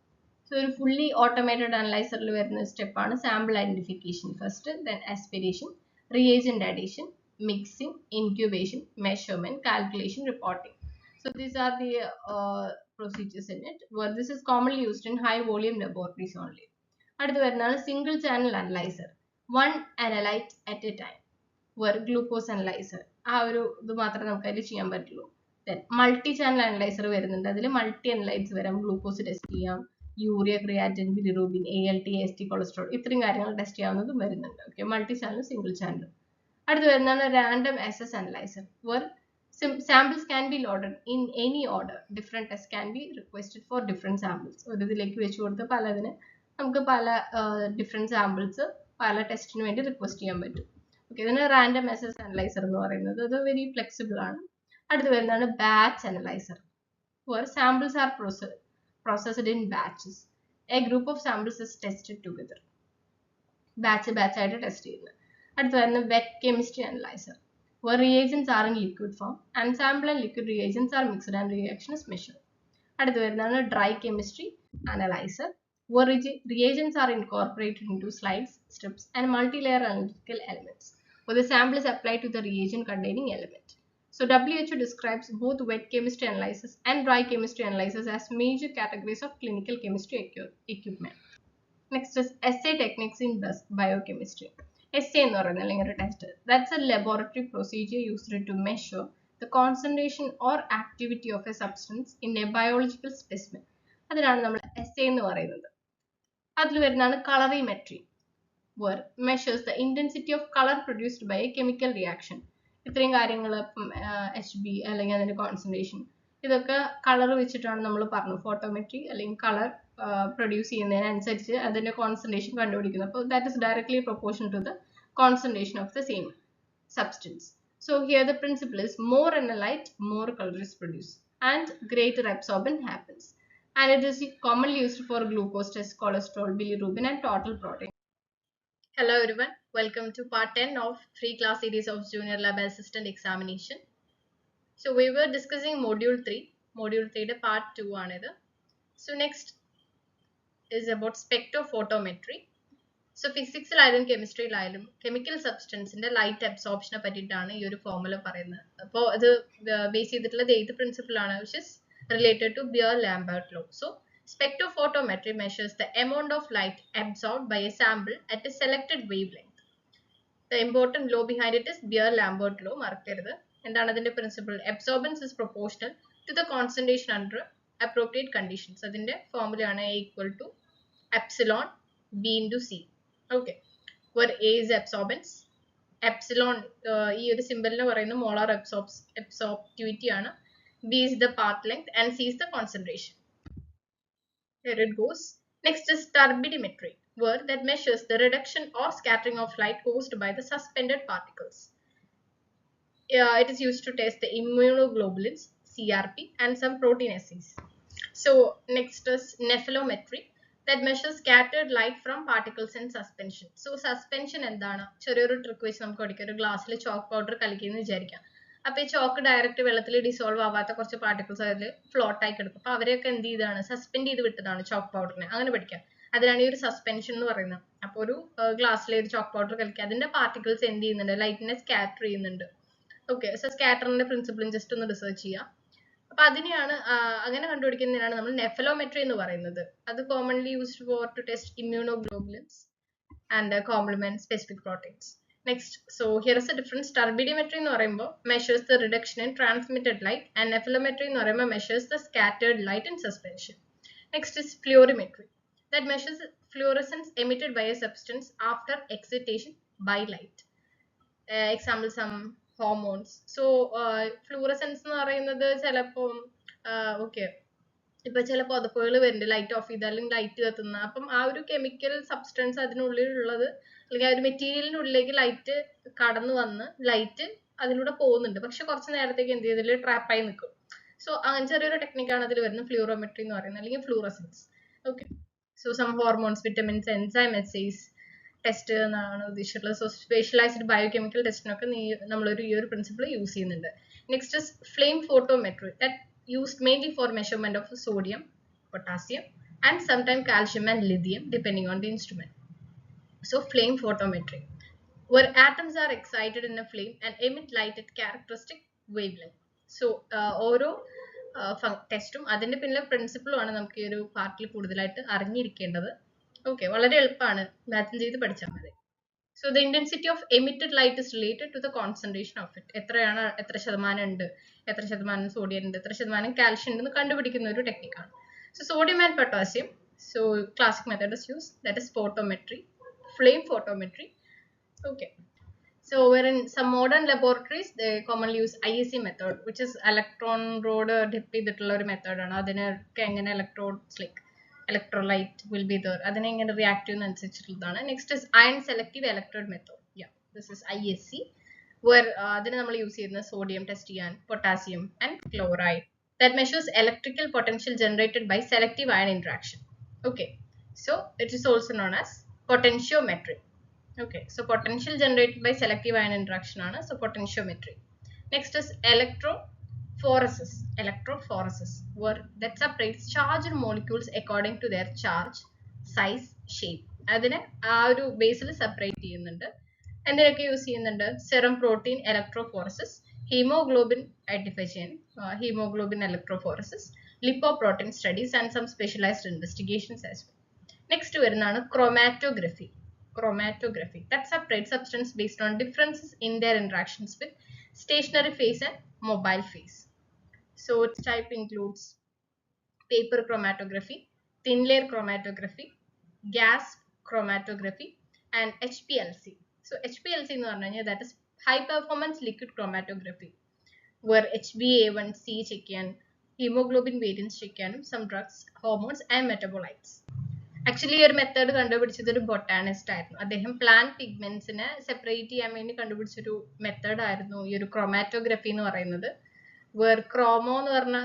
So ഒരു fully automated analyzer വരുന്ന സ്റ്റെപ്പ് ആണ് sample identification first, then aspiration, reagent addition, mixing, incubation, measurement, calculation, reporting. So these are the procedures in it. Well, this is commonly used in high volume laboratories only. അടുത്ത വരുന്നതാണ് single channel analyzer, one analyte at a time. Where glucose analyzer, ആ ഒരു ഇത് മാത്രമേ നമുക്ക് അതിൽ ചെയ്യാൻ പറ്റുള്ളൂ. Then multi channel analyzer വരുന്നുണ്ട്. അതിൽ multi analytes വരാം, ഗ്ലൂക്കോസ് ടെസ്റ്റ് ചെയ്യാം, urea, creatinine, bilirubin, ALT, AST, cholesterol, ഇത്രയും കാര്യങ്ങൾ ടെസ്റ്റ് ചെയ്യാവുന്നതും വരുന്നുണ്ട്. Okay, multi channel, single channel. അടുത്ത് വരുന്നതാണ് random access analyser. Where samples can be loaded in any order. Different test can be requested for different samples. ഒരു ഇതിലേക്ക് വെച്ച് കൊടുത്ത് പലതിന് നമുക്ക് പല ഡിഫറെന്റ് സാമ്പിൾസ് പല ടെസ്റ്റിന് വേണ്ടി റിക്വസ്റ്റ് ചെയ്യാൻ പറ്റും. ഓക്കെ, ഇതിന് റാൻഡം ആക്സസ് അനലൈസർ എന്ന് പറയുന്നത്. അത് വെരി ഫ്ലെക്സിബിൾ ആണ്. അടുത്ത് വരുന്നതാണ് batch analyser, where samples are processed in batches. A group of samples is tested together. Batch ആയിട്ട് ടെസ്റ്റ് ചെയ്യുന്നത്. അടുത്ത് വരുന്ന wet chemistry analyzer, where reagents are in liquid form and sample and liquid reagents are mixed and reaction is measured. അടുത്ത് വരുന്നതാണ് dry chemistry analyzer, where reagents are incorporated into slides, strips and multi-layer analytical elements, where the sample is applied to the reagent containing element. So WHO describes both wet chemistry analysis and dry chemistry analysis as major categories of clinical chemistry equipment. Next is assay techniques in biochemistry. Assay എന്ന് പറയുന്നത് അല്ലെങ്കിൽ ഒരു test, that's a laboratory procedure used to measure the concentration or activity of a substance in a biological specimen. അതിനാണ് നമ്മൾ assay എന്ന് പറയുന്നത്. അതിൽ വരുന്നതാണ് colorimetry, where measures the intensity of color produced by a chemical reaction. ഇത്രയും കാര്യങ്ങൾ ഇപ്പം HB അല്ലെങ്കിൽ അതിൻ്റെ കോൺസെൻട്രേഷൻ ഇതൊക്കെ കളർ വെച്ചിട്ടാണ് നമ്മൾ പറഞ്ഞു. ഫോട്ടോമെട്രി അല്ലെങ്കിൽ കളർ പ്രൊഡ്യൂസ് ചെയ്യുന്നതിനനുസരിച്ച് അതിൻ്റെ കോൺസെൻട്രേഷൻ കണ്ടുപിടിക്കുന്നത്. അപ്പോൾ that is directly proportional to the concentration of the same substance. So here the principle is more in a light, more color is produced and greater absorption happens. And it is commonly used for glucose test, cholesterol, bilirubin and total protein. Hello everyone, welcome to part 10 of free class series of Junior Lab Assistant Examination. So we were discussing module 3. Module 3 part 2 aanithu. So next is about spectrophotometry. So physics ലായാലും കെമിസ്ട്രിയിലായാലും chemical സബ്സ്റ്റൻസിന്റെ light അബ്സോർപ്ഷനെ പറ്റിയിട്ടാണ് ഈ ഒരു formula പറയുന്നത്. അപ്പോൾ അത് ബേസ് ചെയ്തിട്ടുള്ളത് ഏത് പ്രിൻസിപ്പിൾ ആണ്, which is related to Beer-Lambert law. So spectrophotometry measures the amount of light absorbed by a sample at a selected wavelength. The important law behind it is Beer-Lambert law. മറക്കരുത്. എന്താണ് അതിന്റെ principle? Absorbance is proportional to the concentration under appropriate conditions. അതിന്റെ ഫോർമുലയാണ് A equal to epsilon B into C. Okay, where A is absorbance, epsilon ഈ ഒരു സിമ്പലിന് പറയുന്ന molar absorptivity ആണ്, B is the path length and C is the concentration. Here it goes. Next is turbidimetry, where that measures the reduction or scattering of light caused by the suspended particles. It is used to test the immunoglobulins, CRP and some protein assays. So next is nephelometry, that measures scattered light from particles in suspension. So suspension എന്താണ്? ചെറിയൊരു trick വെച്ച് നമുക്ക് പഠിക്കാം. ഒരു ഗ്ലാസ്സിൽ chalk powder കലക്കിയെന്ന് വിചാരിക്കാം. അപ്പോൾ ഈ ചോക്ക് ഡയറക്റ്റ് വെള്ളത്തിൽ ഡിസോൾവ് ആവാത്ത കുറച്ച് പാർട്ടിക്കിൾസ് അതിൽ ഫ്ലോട്ട് ആയി കിടക്കും. അപ്പോൾ അവരെയൊക്കെ എന്ത് ചെയ്താണ്? സസ്പെൻഡ് ചെയ്ത് വിട്ടതാണ് ചോക്ക് പൗഡറിനെ. അങ്ങനെ പഠിക്കാം. അതിനാണ് ഈ ഒരു സസ്പെൻഷൻ എന്ന് പറയുന്നത്. അപ്പോൾ ഒരു ഗ്ലാസ്സിൽ ഒരു ചോക്ക് പൗഡർ കലക്കി അതിന്റെ പാർട്ടിക്കിൾസ് എന്ത് ചെയ്യുന്നുണ്ട്? ലൈറ്റിനെ സ്കാറ്റർ ചെയ്യുന്നുണ്ട്. ഓക്കെ, സോ സ്കാറ്ററിന്റെ പ്രിൻസിപ്പിളും ജസ്റ്റ് ഒന്ന് റിസർച്ച് ചെയ്യാം. അപ്പൊ അതിനെയാണ് അങ്ങനെ കണ്ടുപിടിക്കുന്നതിനാണ് നമ്മൾ നെഫലോമെട്രി എന്ന് പറയുന്നത്. അത് commonly used for to test immunoglobulins and complement specific proteins. Next, so here is a difference. Turbidimetry എന്ന് പറയുമ്പോൾ measures the reduction in transmitted light and nephelometry എന്ന് പറയുമ്പോൾ measures the scattered light in suspension. Next is fluorimetry, that measures fluorescence emitted by a substance after excitation by light. Example some hormones. So fluorescence എന്ന് പറയുന്നത് ചിലപ്പോൾ okay, ഇപ്പൊ ചില പുതപ്പുകൾ വരുന്നുണ്ട് light of ചെയ്ത് അല്ലെങ്കിൽ ലൈറ്റ് കത്തുന്ന. അപ്പം ആ ഒരു കെമിക്കൽ സബ്സ്റ്റൻസ് അതിനുള്ളിലുള്ളത് അല്ലെങ്കിൽ ആ ഒരു മെറ്റീരിയലിനുള്ളിലേക്ക് ലൈറ്റ് കടന്നു വന്ന് ലൈറ്റ് അതിലൂടെ പോകുന്നുണ്ട്, പക്ഷെ കുറച്ച് നേരത്തേക്ക് എന്ത് ചെയ്തില്ല ട്രാപ്പായി നിൽക്കും. സോ അങ്ങനെ ചെറിയൊരു ടെക്നിക്കാണ് അതിൽ വരുന്നത് ഫ്ലൂറോമെട്രി എന്ന് പറയുന്നത് അല്ലെങ്കിൽ fluorescence. Okay, so some hormones, vitamins, enzyme assays test എന്നാണ് ഉദ്ദേശിച്ചിട്ടുള്ളത്. സോ സ്പെഷ്യലൈസ്ഡ് ബയോകെമിക്കൽ ടെസ്റ്റിനൊക്കെ നമ്മളൊരു ഈ ഒരു പ്രിൻസിപ്പിൾ യൂസ് ചെയ്യുന്നുണ്ട്. Next is flame photometry, that used mainly for measurement of sodium, potassium and sometimes calcium and lithium depending on the instrument. So flame photometry, where atoms are excited in a flame and emit light at characteristic wavelength. So ഓരോ ടെസ്റ്റും അതിന്റെ പിന്നിലെ പ്രിൻസിപ്പിളും ആണ് നമുക്ക് ഈ ഒരു പാർട്ടിൽ കൂടുതലായിട്ട് അറിഞ്ഞിരിക്കേണ്ടത്. ഓക്കെ, വളരെ എളുപ്പമാണ്, മാച്ച് ചെയ്ത് പഠിച്ചാൽ മതി. So the intensity of emitted light is related to the concentration of it. എത്രയാണ്, എത്ര ശതമാനം ഉണ്ട്, എത്ര ശതമാനം സോഡിയം ഉണ്ട്, എത്ര ശതമാനം കാൽഷ്യം ഉണ്ടെന്ന് കണ്ടുപിടിക്കുന്ന ഒരു ടെക്നിക്കാണ്. So sodium and potassium, so classic method is used, that is photometry, flame photometry. Okay, so wherein some modern laboratories they commonly use ISE method, which is electron rod dip ചെയ്തിട്ടുള്ള ഒരു മെത്തേഡാണ്. അതിനൊക്കെ എങ്ങനെ electrodes like electrolyte will be there, adine ingane react cheyyunnadഅനുസരിച്ചിട്ടുള്ളതാണ്. Next is iron selective electrode method. Yeah, this is ISE. where അതിന് നമ്മൾ use ചെയ്യുന്ന sodium test ചെയ്യാൻ, potassium and chloride, that measures electrical potential generated by selective ion interaction. Okay, so it is also known as potentiometry. Okay, so potential generated by selective ion interaction ആണ്, so potentiometry. Next is electrophoresis. Electrophoresis, where that separates charged molecules according to their charge, size, shape. അതിനെ ആ ഒരു ബേസിൽ separate ചെയ്യുന്നുണ്ട്. എന്തിനൊക്കെ use ചെയ്യുന്നുണ്ട്? Serum protein electrophoresis, haemoglobin identify ചെയ്യാൻ haemoglobin electrophoresis, lipoprotein studies and some specialised investigations as well. Next വരുന്നതാണ് chromatography. Chromatography, that separates substance based on differences in their interactions with stationary phase and mobile phase. So its type includes paper chromatography, thin layer chromatography, gas chromatography and HPLC. So HPLC എന്ന് പറഞ്ഞു കഴിഞ്ഞാൽ that is high performance liquid chromatography, where HbA1c check ചെയ്യാൻ, hemoglobin variants check ചെയ്യാനും, some drugs, hormones and metabolites. Actually ഈ ഒരു method കണ്ടുപിടിച്ചത് ഒരു ബൊട്ടാനിസ്റ്റ് ആയിരുന്നു. അദ്ദേഹം പ്ലാന്റ് പിഗ്മെന്റ്സിനെ സെപ്പറേറ്റ് ചെയ്യാൻ വേണ്ടി കണ്ടുപിടിച്ചൊരു മെത്തേഡ് ആയിരുന്നു ഈ ഒരു ക്രോമാറ്റോഗ്രഫി എന്ന് പറയുന്നത്. വേർ ക്രോമോ എന്ന് പറഞ്ഞ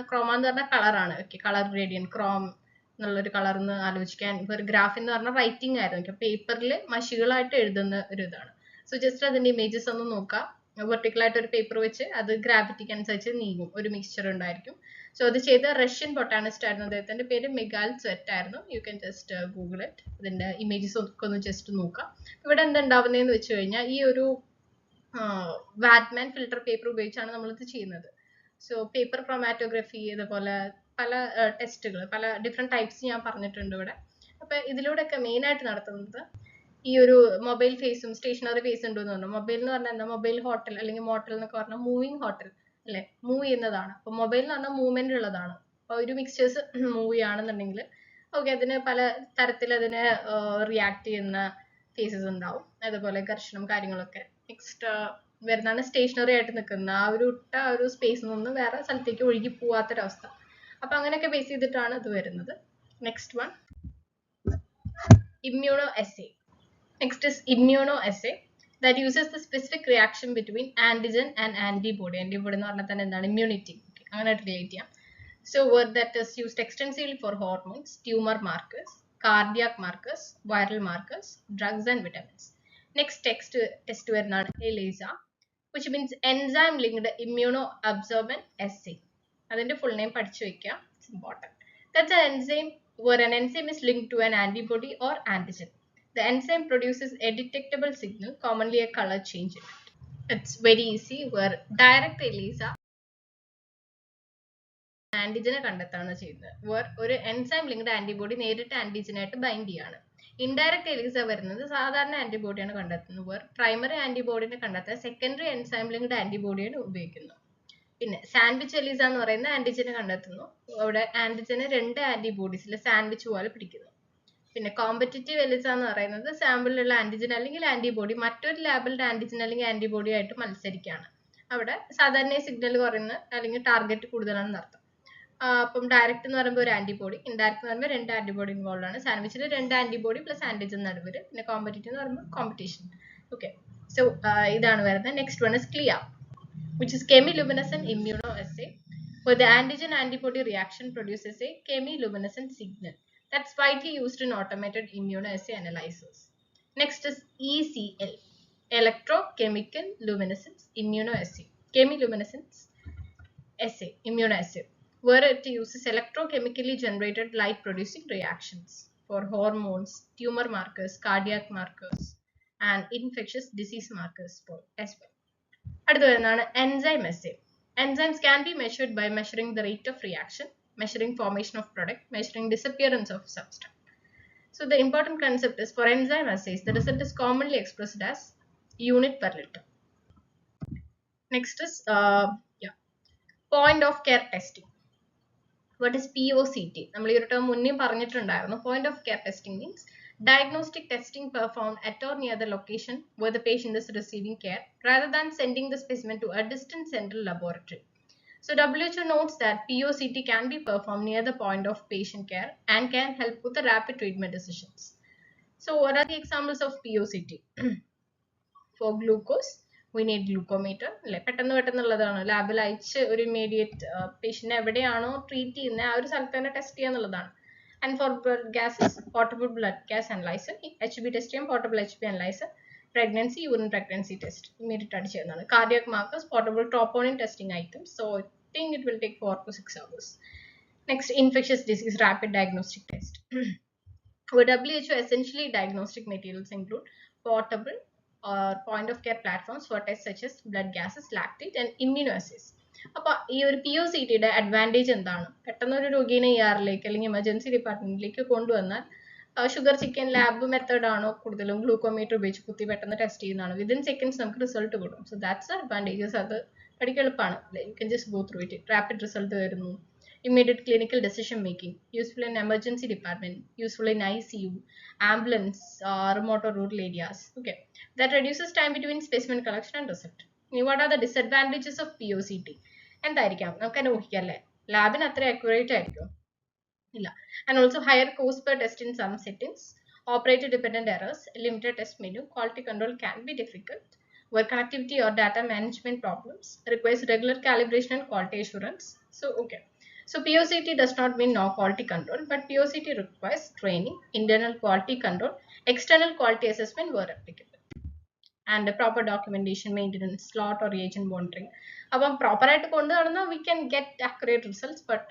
കളറാണ്. ഓക്കെ, കളർ ഗ്രേഡിയന്റ് ക്രോം എന്നുള്ളൊരു കളർ എന്ന് ആലോചിക്കാൻ. വേർ ഗ്രാഫ് എന്ന് പറഞ്ഞ റൈറ്റിംഗ് ആയിരുന്നു. പേപ്പറിൽ മഷികളായിട്ട് എഴുതുന്ന ഒരു ഇതാണ്. സോ ജസ്റ്റ് അതിന്റെ ഇമേജസ് ഒന്ന് നോക്കാം. വെർട്ടിക്കൽ ആയിട്ട് ഒരു പേപ്പർ വെച്ച് അത് ഗ്രാവിറ്റിക്ക് അനുസരിച്ച് നീങ്ങും, ഒരു മിക്സ്ചർ ഉണ്ടായിരിക്കും. സോ അത് ചെയ്ത റഷ്യൻ ബൊട്ടാനിസ്റ്റ് ആയിരുന്നു. അദ്ദേഹത്തിന്റെ പേര് മിഗാൽ സ്വെറ്റ് ആയിരുന്നു. U can just Google it. ഇതിന്റെ ഇമേജസ് ഒക്കെ ഒന്ന് ജസ്റ്റ് നോക്കാം. ഇവിടെ എന്തുണ്ടാവുന്നതെന്ന് വെച്ച് കഴിഞ്ഞാൽ ഈ ഒരു വാറ്റ്മാൻ ഫിൽട്ടർ പേപ്പർ ഉപയോഗിച്ചാണ് നമ്മളിത് ചെയ്യുന്നത്. സോ പേപ്പർ ക്രോമാറ്റോഗ്രഫി, ഇതുപോലെ പല ടെസ്റ്റുകൾ, പല ഡിഫറെന്റ് ടൈപ്സ് ഞാൻ പറഞ്ഞിട്ടുണ്ട് ഇവിടെ. അപ്പൊ ഇതിലൂടെയൊക്കെ മെയിൻ ആയിട്ട് നടത്തുന്നത് ഈ ഒരു മൊബൈൽ ഫേസും സ്റ്റേഷനറി ഫേസ് ഉണ്ടെന്ന് പറഞ്ഞു. മൊബൈൽ എന്ന് പറഞ്ഞാൽ എന്താ? മൊബൈൽ ഹോട്ടൽ അല്ലെങ്കിൽ മോട്ടൽ എന്നൊക്കെ പറഞ്ഞാൽ മൂവിങ് ഹോട്ടൽ അല്ലെ, മൂവ് ചെയ്യുന്നതാണ്. അപ്പൊ മൊബൈൽ എന്ന് പറഞ്ഞാൽ മൂവ്മെന്റ് ഉള്ളതാണ്. അപ്പൊ ഒരു മിക്സ്ചേഴ്സ് മൂവ് ചെയ്യുകയാണെന്നുണ്ടെങ്കിൽ ഓക്കെ, അതിന് പല തരത്തിൽ അതിന് റിയാക്ട് ചെയ്യുന്ന ഫേസസ് ഉണ്ടാവും. അതുപോലെ ഘർഷണം കാര്യങ്ങളൊക്കെ. നെക്സ്റ്റ് വരുന്നതാണ് സ്റ്റേഷനറി ആയിട്ട് നിൽക്കുന്ന ആ ഒരു സ്പേസിൽ നിന്ന് വേറെ സ്ഥലത്തേക്ക് ഒഴുകി പോവാത്തൊരവസ്ഥ. അപ്പൊ അങ്ങനെയൊക്കെ ബേസ് ചെയ്തിട്ടാണ് ഇത് വരുന്നത്. Next one immunoassay. Next is immunoassay, that uses the specific reaction between antigen and antibody. Antibody എന്ന് പറഞ്ഞാൽ തന്നെ എന്താണ്? ഇമ്മ്യൂണിറ്റി. അങ്ങനെ റിലേറ്റ് ചെയ്യാം. So word that is used extensively for hormones, tumor markers, cardiac markers, viral markers, drugs and vitamins. Next test വരുന്നതാണ് ELISA, which means enzyme linked immunoabsorbent assay. അതിന്റെ full name പഠിച്ചു വെക്കുക. It's important. That's an enzyme where an enzyme is linked to an antibody or antigen. The enzyme produces a detectable signal, commonly a color change in it. It's very easy. Where direct ELISA ആന്റിജനെ കണ്ടെത്താണ് ചെയ്യുന്നത്. ഒരു enzyme linked antibody നേരിട്ട് ആന്റിജനായിട്ട് bind ചെയ്യാണ്. Indirect Elisa വരുന്നത് സാധാരണ ആന്റിബോഡിയാണ് കണ്ടെത്തുന്നത്. Primary ആന്റിബോഡിനെ കണ്ടെത്താൻ secondary enzyme linked ആന്റിബോഡിയാണ് ഉപയോഗിക്കുന്നത്. പിന്നെ സാൻഡ്വിച്ച് എലിസ എന്ന് പറയുന്ന ആന്റിജനെ കണ്ടെത്തുന്നു. അവിടെ ആന്റിജനെ രണ്ട് ആന്റിബോഡീസിൽ സാൻഡ്വിച്ച് പോലെ പിടിക്കുന്നു. പിന്നെ കോമ്പറ്റിറ്റീവ് എലിസ എന്ന് പറയുന്നത് സാമ്പിളിലുള്ള ആന്റിജൻ അല്ലെങ്കിൽ ആന്റിബോഡി മറ്റൊരു ലാബിളുടെ ആന്റിജൻ അല്ലെങ്കിൽ ആന്റിബോഡി ആയിട്ട് മത്സരിക്കുകയാണ്. അവിടെ സാധാരണ സിഗ്നൽ കുറയുന്ന അല്ലെങ്കിൽ ടാർഗറ്റ് കൂടുതലാണെന്ന് അർത്ഥം. അപ്പം ഡയറക്റ്റ് എന്ന് പറയുമ്പോൾ ഒരു ആന്റിബോഡി, ഇൻഡയറക്റ്റ് എന്ന് പറയുമ്പോൾ രണ്ട് ആന്റിബോഡി ഇൻവോൾവ് ആണ്. സാൻഡ്വിച്ചിൽ രണ്ട് ആന്റിബോഡി പ്ലസ് ആന്റിജൻ നടുവര്. പിന്നെ കോമ്പറ്റിറ്റീവ് എന്ന് പറയുമ്പോൾ കോമ്പറ്റീഷൻ. ഓക്കെ, സോ ഇതാണ് വരുന്നത്. Next one is KLIA, which is chemiluminescent immunoassay, where the antigen-antibody reaction produces a chemiluminescent signal. That's widely used in automated immunoassay analyzers. Next is ECL, electrochemical luminescence immunoassay, chemiluminescence assay, immunoassay, where it uses electrochemically generated light-producing reactions for hormones, tumor markers, cardiac markers, and infectious disease markers as well. അടുത്ത വരുന്നതാണ് enzyme assay. Enzymes can be measured by measuring the rate of reaction, measuring formation of product, measuring disappearance of substance. So the important concept is for enzyme assays, the result is commonly expressed as unit per liter. Next is point of care testing. What is POCT? നമ്മൾ ഈ ഒരു term മുന്നേ പറഞ്ഞിട്ടുണ്ടായിരുന്നു. Point of care testing means diagnostic testing performed at or near the location where the patient is receiving care, rather than sending the specimen to a distant central laboratory. So WHO notes that POCT can be performed near the point of patient care and can help with the rapid treatment decisions. So what are the examples of POCT? For glucose, We need glucometer. പെട്ടെന്നുള്ളതാണ് ലാബിൽ അയച്ച് ഒരു immediate patient എവിടെയാണോ treat ചെയ്യുന്നത് ആ ഒരു സ്ഥലത്ത് തന്നെ test ചെയ്യാന്നുള്ളതാണ്. And for blood gases, portable blood gas analyzer, HB test ചെയ്യാം, portable HB analyzer, pregnancy, urine pregnancy test immediate ആയിട്ട് ചെയ്യുന്നതാണ്. Cardiac markers, portable troponin testing items. So I think it will take 4 to 6 hours. Next, infectious disease rapid diagnostic test. For WHO, essentially diagnostic materials include portable or point of care platforms for tests such as blood gases, lactate, and immunoassays. അപ്പോൾ ഈ ഒരു POCT advantage എന്താണ്? പെട്ടെന്നൊരു രോഗീനെ ER അല്ലെങ്കിൽ emergency ഡിപ്പാർട്ട്മെന്റിലേക്ക് കൊണ്ടുവന്നാൽ sugar chicken lab method ആണോ കൂടുതലും glucometer ഉപയോഗിച്ച് കുത്തി പെട്ടെന്ന് ടെസ്റ്റ് ചെയ്യുന്നതാണ്. വിതിൻ സെക്കൻഡ്സ് നമുക്ക് റിസൾട്ട് കിട്ടും. So that's advantages. അത് പഠിക്കാൻ എളുപ്പമാണ്. You can just go through it. Rapid result വരുന്നു. Immediate clinical decision making, useful in emergency department, useful in ICU, ambulance, remote or rural areas. Okay, that reduces time between specimen collection and result. What are the disadvantages of POCT? എന്തായിരിക്കാം നമുക്ക് തന്നെ ഊഹിക്കാം അല്ലേ? ലാബിന് അത്ര accurate ആയിരിക്കും ഇല്ല. And also higher cost per test in some settings, operator dependent errors, limited test menu, quality control can be difficult, where connectivity or data management problems, requires regular calibration and quality assurance. So okay, so POCT does not mean no quality control, but POCT requires training, internal quality control, external quality assessment where applicable, and proper documentation, maintenance, slot or reagent monitoring. അപ്പം proper ആയിട്ട് കൊണ്ടു നടന്നാൽ we can get accurate results, but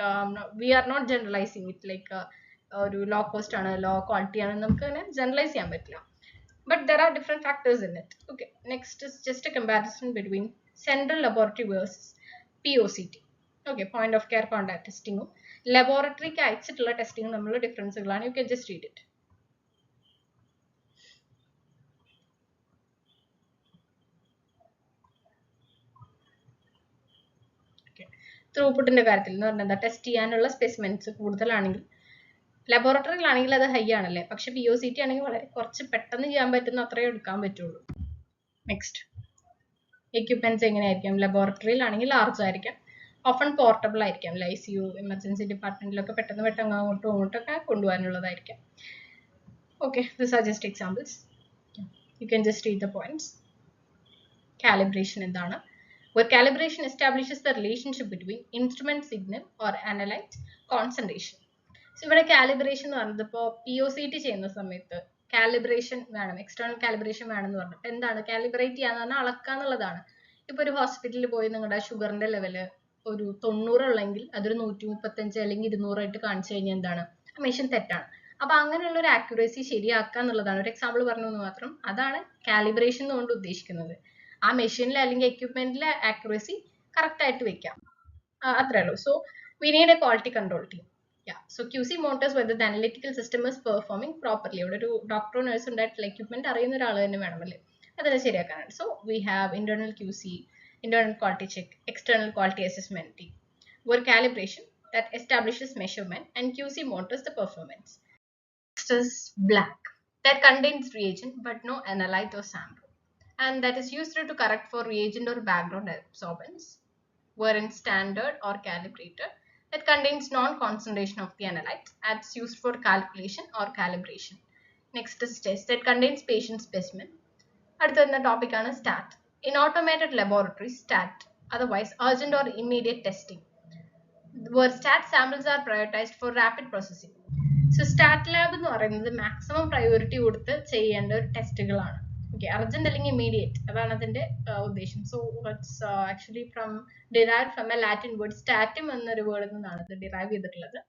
we are not generalizing it like ഒരു low cost ആണ് low quality ആണ് നമുക്ക് അങ്ങനെ generalise ചെയ്യാൻ പറ്റില്ല. But there are different factors in it. Okay, next is just a comparison between central laboratory versus POCT. Okay, point of care contact testing, laboratory അയച്ചിട്ടുള്ള testing തമ്മിലുള്ള ഡിഫറൻസുകളാണ്. You can just read it. ത്രൂപുട്ടിന്റെ കാര്യത്തിൽ എന്ന് പറഞ്ഞാൽ എന്താ, test ചെയ്യാനുള്ള specimens കൂടുതലാണെങ്കിൽ ലബോറട്ടറിയിലാണെങ്കിൽ അത് ഹൈ ആണല്ലേ, പക്ഷെ POCT ആണെങ്കിൽ വളരെ കുറച്ച് പെട്ടെന്ന് ചെയ്യാൻ പറ്റുന്ന അത്രയും എടുക്കാൻ പറ്റുള്ളൂ. നെക്സ്റ്റ്, എക്യുപ്മെന്റ്സ് എങ്ങനെയായിരിക്കും? ലബോറട്ടറിയിലാണെങ്കിൽ ലാർജ് ആയിരിക്കാം, ഓഫൺ പോർട്ടബിൾ ആയിരിക്കാം. ICU എമർജൻസി ഡിപ്പാർട്ട്മെന്റിലൊക്കെ പെട്ടെന്ന് അങ്ങോട്ടും ഇങ്ങോട്ടൊക്കെ കൊണ്ടുപോകാനുള്ളതായിരിക്കാം. Okay, this are just examples. You can just read the points. Calibration എന്താണ്? Where calibration establishes the relationship between instrument signal or analyte concentration. So ഇവിടെ കാലിബ്രേഷൻ എന്ന് പറഞ്ഞത് ഇപ്പോൾ POCT ചെയ്യുന്ന സമയത്ത് കാലിബ്രേഷൻ വേണം, എക്സ്റ്റേണൽ കാലിബ്രേഷൻ വേണം എന്ന് പറഞ്ഞിട്ട് എന്താണ് കാലിബ്രേറ്റ് ചെയ്യാന്ന് പറഞ്ഞാൽ അളക്കുക എന്നുള്ളതാണ്. ഇപ്പൊ ഒരു ഹോസ്പിറ്റലിൽ പോയി നിങ്ങളുടെ ഷുഗറിന്റെ ലെവല് ഒരു 90 ഉള്ളെങ്കിൽ അതൊരു 135 അല്ലെങ്കിൽ 200 ആയിട്ട് കാണിച്ചു കഴിഞ്ഞാൽ എന്താണ്, ആ മെഷീൻ തെറ്റാണ്. അപ്പൊ അങ്ങനെയുള്ള ഒരു ആക്യുറസി ശരിയാക്കുക എന്നുള്ളതാണ്. ഒരു എക്സാമ്പിൾ പറഞ്ഞു എന്ന് മാത്രം. അതാണ് കാലിബ്രേഷൻ കൊണ്ട് ഉദ്ദേശിക്കുന്നത്. ആ മെഷീനിലെ അല്ലെങ്കിൽ എക്യുപ്മെന്റിലെ ആക്യുറസി കറക്റ്റ് ആയിട്ട് വെക്കാം, അത്രേ ഉള്ളൂ. So we need A quality control team. So QC monitors whether the analytical system is performing properly. ഇവിടെ ഒരു ഡോക്ടറോ നഴ്സോ ഉണ്ടായിട്ടുള്ള എക്യുപ്മെന്റ് അറിയുന്ന ഒരാൾ തന്നെ വേണമല്ലേ അതെല്ലാം ശരിയാക്കാനാണ്. So we have internal QC, internal quality check, external quality assessment team, where calibration that establishes measurement and QC monitors the performance. Next is black, that contains reagent but no analyte or sample, and that is used to correct for reagent or background absorbance, wherein standard or calibrator that contains non-concentration of the analytes that's used for calculation or calibration. Next is test that contains patient specimen. അടുത്ത topic ആണ് STAT. In automated laboratories, STAT, otherwise urgent or immediate testing, where STAT samples are prioritized for rapid processing. So STAT lab എന്ന് പറയുന്നത് maximum priority കൊടുത്ത് ചെയ്യേണ്ട ഒരു ടെസ്റ്റുകളാണ്. Okay, urgent അല്ലെങ്കിൽ immediate അതാണ് അതിന്റെ ഉദ്ദേശം. So it's actually derived from a Latin word statum എന്നൊരു വേർഡിൽ നിന്നാണ് ഇത് ഡിറൈവ് ചെയ്തിട്ടുള്ളത്.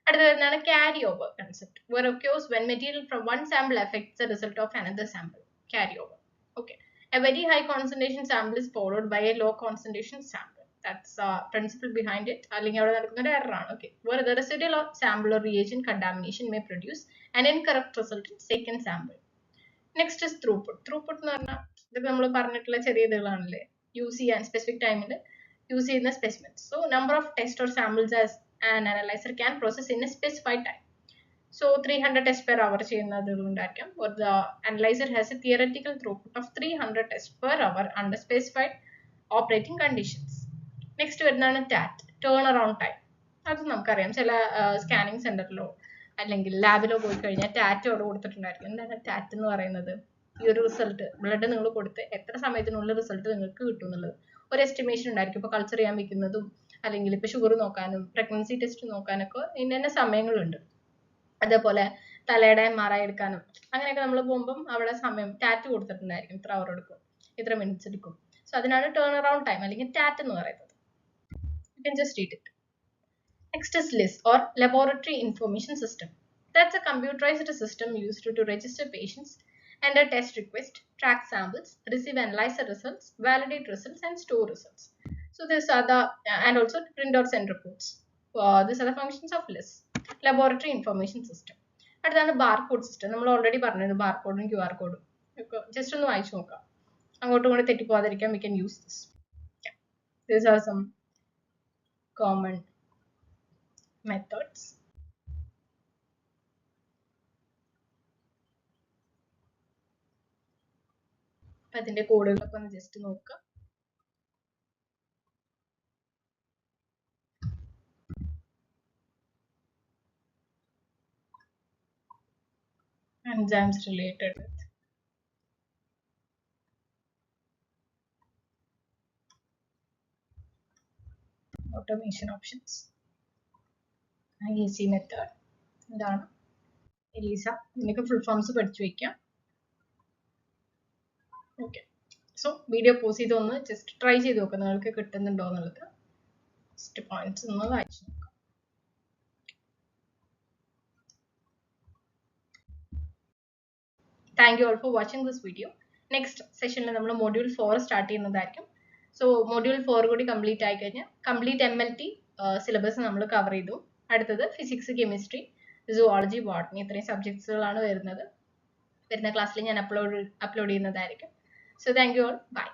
അടുത്തത് എന്താണ് carry over concept, where occurs when material from one sample affects the result of another sample. Carry over. Okay, a very high concentration sample is followed by a low concentration sample. That's principle behind it. അല്ലെങ്കിൽ അവിടെ നടക്കുന്ന ഒരു error ആണ്. Okay, where the residual sample or reagent contamination may produce an incorrect result in second sample. Next is throughput. Throughput എന്ന് പറഞ്ഞാൽ ഇതൊക്കെ നമ്മൾ പറഞ്ഞിട്ടുള്ള ചെറിയ ഇതുകളാണല്ലേ, യൂസ് ചെയ്യാൻ സ്പെസിഫിക് ടൈമിൽ യൂസ് ചെയ്യുന്ന specimens. So number of test or samples as an analyser can process in a specified time. So 300 test per hour ചെയ്യുന്നതുണ്ടായിരിക്കാം. or the analyzer has a theoretical throughput of 300 tests per hour under specified operating conditions. Next വരുന്നതാണ് TAT, turn around time. അത് നമുക്കറിയാം, ചില scanning സെന്ററിലോ അല്ലെങ്കിൽ ലാബിലോ പോയി കഴിഞ്ഞാൽ tat അവിടെ കൊടുത്തിട്ടുണ്ടായിരിക്കും. എന്താണ് ടാറ്റ് എന്ന് പറയുന്നത്? ഈ ഒരു റിസൾട്ട് ബ്ലഡ് നിങ്ങൾ കൊടുത്ത് എത്ര സമയത്തിനുള്ളിൽ റിസൾട്ട് നിങ്ങൾക്ക് കിട്ടും എന്നുള്ളത് ഒരു എസ്റ്റിമേഷൻ ഉണ്ടായിരിക്കും. ഇപ്പോൾ കൾച്ചർ ചെയ്യാൻ വെക്കുന്നതും അല്ലെങ്കിൽ ഇപ്പോൾ ഷുഗർ നോക്കാനും പ്രഗ്നൻസി ടെസ്റ്റ് നോക്കാനൊക്കെ ഇന്ന സമയങ്ങളുണ്ട്. അതേപോലെ തലയുടെ MRI എടുക്കാനും അങ്ങനെയൊക്കെ നമ്മൾ പോകുമ്പം അവിടെ സമയം ടാറ്റ് കൊടുത്തിട്ടുണ്ടായിരിക്കും, ഇത്ര അവർ എടുക്കും, ഇത്ര മിനിറ്റ്സ് എടുക്കും. സോ അതിനാണ് ടേൺ അറൗണ്ട് ടൈം അല്ലെങ്കിൽ ടാറ്റ് എന്ന് പറയുന്നത്. You can just read it. Next is LIS or Laboratory Information System. That's a computerized system used to register patients, enter test requests, track samples, receive analyze the results, validate results, and store results. So these are the and also print or send reports. These are the functions of LIS, Laboratory Information System. അടുത്താണ് barcode system. നമ്മൾ already പറഞ്ഞത് ബാർകോഡും QR കോഡും just ഒന്ന് വായിച്ചു നോക്കാം, അങ്ങോട്ടും ഇങ്ങോട്ടും തെറ്റിപ്പോകാതിരിക്കാൻ we can use this. These are some common methods. അപ്പം അതിന്റെ കോഡുകളൊക്കെ ഒന്ന് ജസ്റ്റ് നോക്കുക. Enzymes related with automation options. IAC method എന്താണ് ELISA, ഇതിനൊക്കെ ഫുൾ ഫോംസ് പഠിച്ചു വെക്കാം. ഓക്കെ, സോ വീഡിയോ പോസ് ചെയ്ത് ഒന്ന് ജസ്റ്റ് ട്രൈ ചെയ്ത് നോക്കാം നിങ്ങൾക്ക് കിട്ടുന്നുണ്ടോ എന്നുള്ളത്. ജസ്റ്റ് പോയിന്റ്സ് ഒന്ന് വായിച്ചു നോക്കാം. Thank you all for watching this video. Next സെഷനിൽ നമ്മൾ മൊഡ്യൂൾ 4 സ്റ്റാർട്ട് ചെയ്യുന്നതായിരിക്കും. സോ മൊഡ്യൂൾ 4 കൂടി കംപ്ലീറ്റ് ആയി കഴിഞ്ഞാൽ കംപ്ലീറ്റ് MLT സിലബസ് നമ്മൾ കവർ ചെയ്തു. അടുത്തത് ഫിസിക്സ്, കെമിസ്ട്രി, സുവോളജി, ബോട്ടണി ഇത്രയും സബ്ജക്ട്സുകളാണ് വരുന്നത്. വരുന്ന ക്ലാസ്സിൽ ഞാൻ അപ്ലോഡ് ചെയ്യുന്നതായിരിക്കും. So thank you all, by.